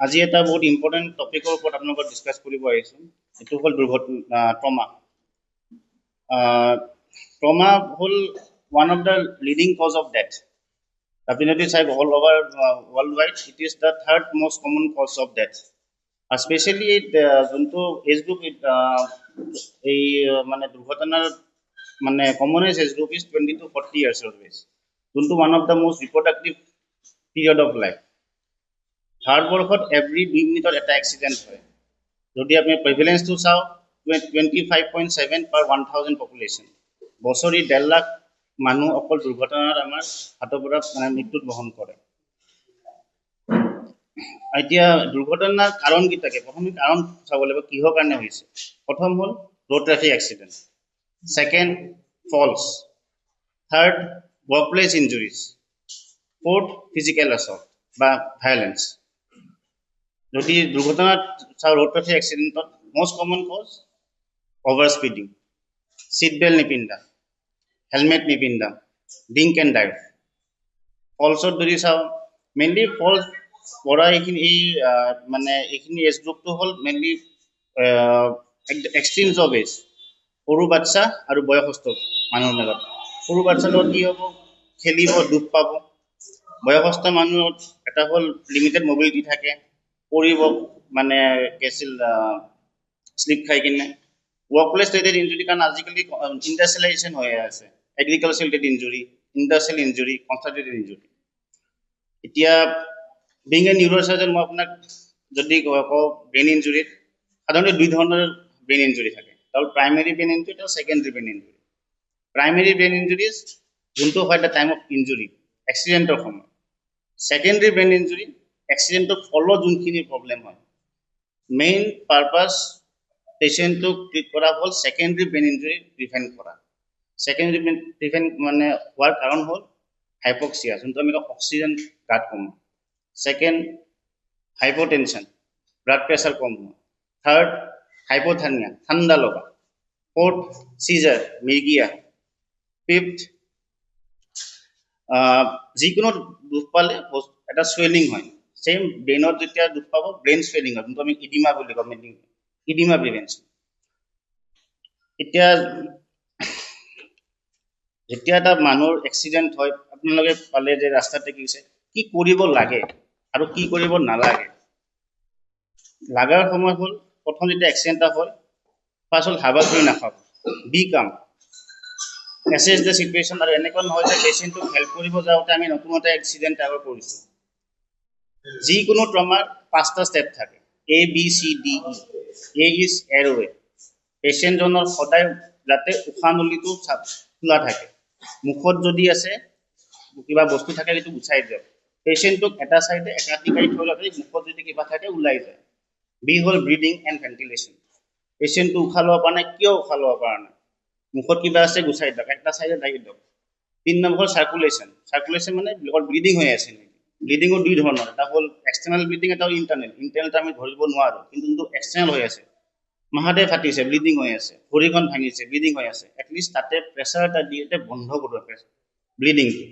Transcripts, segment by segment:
আজি এটা বহুত ইম্পৰ্টেণ্ট টপিকৰ ওপৰত আপোনালোকৰ ডিছকাছ কৰিব আহিছোঁ। এইটো হ'ল দুৰ্ঘটনা ট্ৰমা। ট্ৰমা হ'ল one of the leading cause of death. আপুনি যদি চাই all over worldwide it is the third most common cause of death. Specially যোনটো এজ গ্ৰুপ এই মানে দুৰ্ঘটনাৰ মানে commonest age group is 20 to 40 years old age, যোনটো one of the most reproductive period of life. ভাৰতবৰ্ষত every 2 মিনিটত এটা accident হয়। যদি আপুনি প্ৰিভেলেঞ্চটো চাওঁ 25.7 per 1000 পপুলেশ্যন। বছৰি 1.5 লাখ মানুহ অকল দুৰ্ঘটনাত আমাৰ হাতৰ পৰা মানে মৃত্যুত বহন কৰে। এতিয়া দুৰ্ঘটনাৰ কাৰণ কি থাকে? প্ৰথম কাৰণ চাব লাগিব কিহৰ কাৰণে হৈছে। প্ৰথম হ'ল road traffic accident, second falls, third workplace injuries, fourth physical assault বা ভায়োলেন্স। যদি দুৰ্ঘটনাত চাওঁ ৰোড ট্ৰাফিক এক্সিডেণ্টত most common cause over speeding, seat belt নিপিন্ধা, হেলমেট নিপিন্ধা, ড্ৰিংক এণ্ড ড্ৰাইভ। ফলছত যদি চাওঁ মেইনলি ফলছ পৰা এইখিনি মানে এইখিনি এজ গ্ৰুপটো হ'ল মেইনলি এক্সট্ৰিমছ অফ এজ, সৰু বাচ্চা আৰু বয়সস্থ মানুহৰ মাজত। সৰু বাচ্ছাৰ লগত কি হ'ব, খেলিব দুখ পাব। বয়সস্থ মানুহত এটা হ'ল লিমিটেড মবিলিটি থাকে, পৰিব মানে কেছিল শ্লিপ খাই কিনে। ৱৰ্কপ্লেচ ৰিলেটেড ইঞ্জুৰি কাৰণ আজিকালি ইণ্ডাষ্ট্ৰিয়েলাইজেশ্যন হৈ আছে, agriculture related injury, industrial injury, constructive injury. এতিয়া বিং এ নিউৰ'চাৰ্জন মই আপোনাক যদি কওঁ ব্ৰেইন ইঞ্জুৰিত সাধাৰণতে 2 ধৰণৰ ব্ৰেইন ইঞ্জুৰি থাকে। তাৰ প্ৰাইমেৰী ব্ৰেইন ইঞ্জুৰি আৰু secondary brain injury. Primary brain injuries যোনটো হয় দ্য টাইম অফ ইঞ্জুৰি, এক্সিডেণ্টৰ সময়। ছেকেণ্ডেৰী ব্ৰেইন ইঞ্জুৰি এক্সিডেণ্টৰ ফলত যোনখিনি প্ৰব্লেম হয়। মেইন পাৰপাছ পেচেণ্টটোক ট্ৰিট কৰা হ'ল ছেকেণ্ডেৰী ব্ৰেইন ইঞ্জুৰি প্ৰিভেণ্ট কৰা। ছেকেণ্ডেৰী ব্ৰেইন প্ৰিভেণ্ট মানে হোৱাৰ কাৰণ হ'ল হাইপক্সিয়া, যোনটো আমি অক্সিজেন গাত কমোৱা। ছেকেণ্ড হাইপোটেনশ্যন, ব্লাড প্ৰেছাৰ কম হোৱা। থাৰ্ড হাইপোথাৰ্মিয়া, ঠাণ্ডা লগা। Fourth seizure, মিৰ্গিয়া। ফিফথ যিকোনো দুখ পালে এটা চুৱেলিং হয়। ছেইম ব্ৰেইনত যেতিয়া দুখ পাব ব্ৰেইন চুৱেলিং হয়, যোনটো আমি ইডিমা বুলি কওঁ, ইডিমা প্ৰিভেনশ্যন। এতিয়া যেতিয়া এটা মানুহৰ এক্সিডেণ্ট হয়, আপোনালোকে পালে যে ৰাস্তাতে কি হৈছে, কি কৰিব লাগে আৰু কি কৰিব নালাগে। লাগাৰ সময় হ'ল প্ৰথম যেতিয়া এক্সিডেণ্ট এটা হ'ল ফাৰ্ষ্ট হ'ল হাবাথুৰি নাখাব, বি কাম, এছেছ দ্য চিটুৱেশ্যন। আৰু এনেকুৱা নহয় যে পেচেণ্টটোক হেল্প কৰিব যাওঁতে আমি নতুনতে এক্সিডেণ্ট এটা কৰিছোঁ। যিকোনো ট্ৰমাৰ 5টা ষ্টেপ থাকে, ABCDE। A is Airways. পেচেণ্টজনৰ সদায় যাতে উশাহ নলীটো খোলা থাকে। মুখত যদি আছে কিবা বস্তু থাকে সেইটো গুচাই দিয়ক। পেচেণ্টটোক এটা চাইডে একাটি কাঢ়ি থৈ ল'লে মুখত যদি কিবা থাকে ওলাই যায়। বি হ'ল ব্ৰিডিং এণ্ড ভেণ্টিলেশ্যন। পেচেণ্টটো উশাহ ল'ব পৰা নাই, কিয় উশাহ ল'ব পৰা নাই, মুখত কিবা আছে গুচাই দিয়ক, একটা চাইডে দাঙি দিয়ক। 3 নম্বৰ চাৰ্কুলেশ্যন। চাৰ্কুলেশ্যন মানে ব্লিডিং হৈ আছে নেকি। ব্লিডিঙৰ 2 ধৰণৰ, এটা হ'ল এক্সটাৰ্নেল ব্লিডিং, এটা হ'ল ইণ্টাৰনেল। ইণ্টাৰনেলটো আমি ধৰিব নোৱাৰোঁ, কিন্তু যোনটো এক্সটাৰ্নেল হৈ আছে, মাহাতে ফাটিছে ব্লিডিং হৈ আছে, ভৰিখন ভাঙিছে ব্লিডিং হৈ আছে, এটলিষ্ট তাতে প্ৰেছাৰ এটা দি বন্ধ কৰিব ব্লিডিংটো।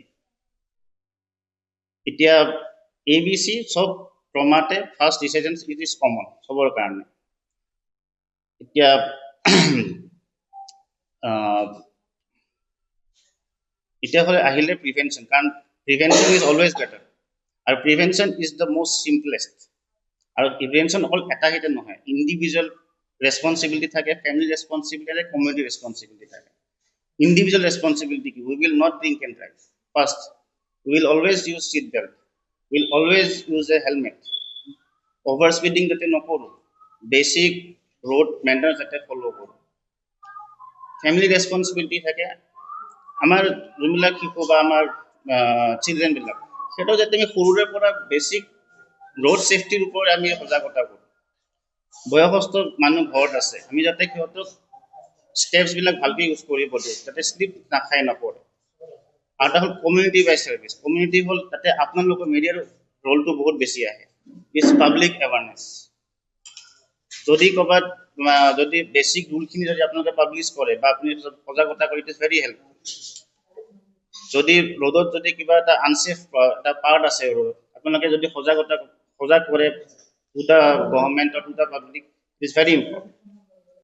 এতিয়া ABC চব ট্ৰমাতে first decision it is common চবৰ কাৰণে। এতিয়া হ'লে আহিলে প্ৰিভেনশ্যন, কাৰণ প্ৰিভেনশ্যন ইজ অলৱেজ বেটাৰ আৰু prevention is the most simplest. আৰু প্ৰিভেনশ্যন অকল এটা হিতে নহয়, ইণ্ডিভিজুৱেল ৰেছপনচিবিলিটি থাকে, ফেমিলি ৰেছপনচিবিলিটি থাকে, কমিউনিটি ৰেছপনচিবিলিটি থাকে। ইণ্ডিভিজুৱেল ৰেছপনচিবিলিটি কি, we will not drink and drive. First we will always use seat belt, will always use a helmet, over speeding যাতে নকৰোঁ, বেছিক ৰোড মেইনটেনেন্স যাতে follow' কৰোঁ। Family responsibility থাকে, আমাৰ যোনবিলাক শিশু বা আমাৰ চিলড্ৰেনবিলাক, সিহঁতক যাতে আমি সৰুৰে পৰা বেছিক ৰোড ছেফটিৰ ওপৰত আমি সজাগতা কৰোঁ। বয়সস্থ মানুহ ঘৰত আছে, আমি যাতে সিহঁতক ষ্টেপছবিলাক ভালকৈ ইউজ কৰিব দিওঁ, যাতে শ্লিপ নাখাই নপৰে। আৰু এটা হ'ল কমিউনিটি ৱাইজ ছাৰ্ভিচ। কমিউনিটি হ'ল তাতে আপোনালোকৰ মিডিয়াৰ ৰোলটো বহুত বেছি আহে, ইটছ পাব্লিক এৱাৰনেছ। যদি ক'ৰবাত যদি বেছিক ৰুলখিনি যদি আপোনালোকে পাব্লিছ কৰে বা আপুনি সজাগতা কৰে, ইট ইজ ভেৰি হেল্পফুল। যদি ৰ'দত যদি কিবা এটা আনছেফ এটা পাৰ্ট আছে ৰ'দত, আপোনালোকে যদি সজাগ কৰে to the government or to the public is very important.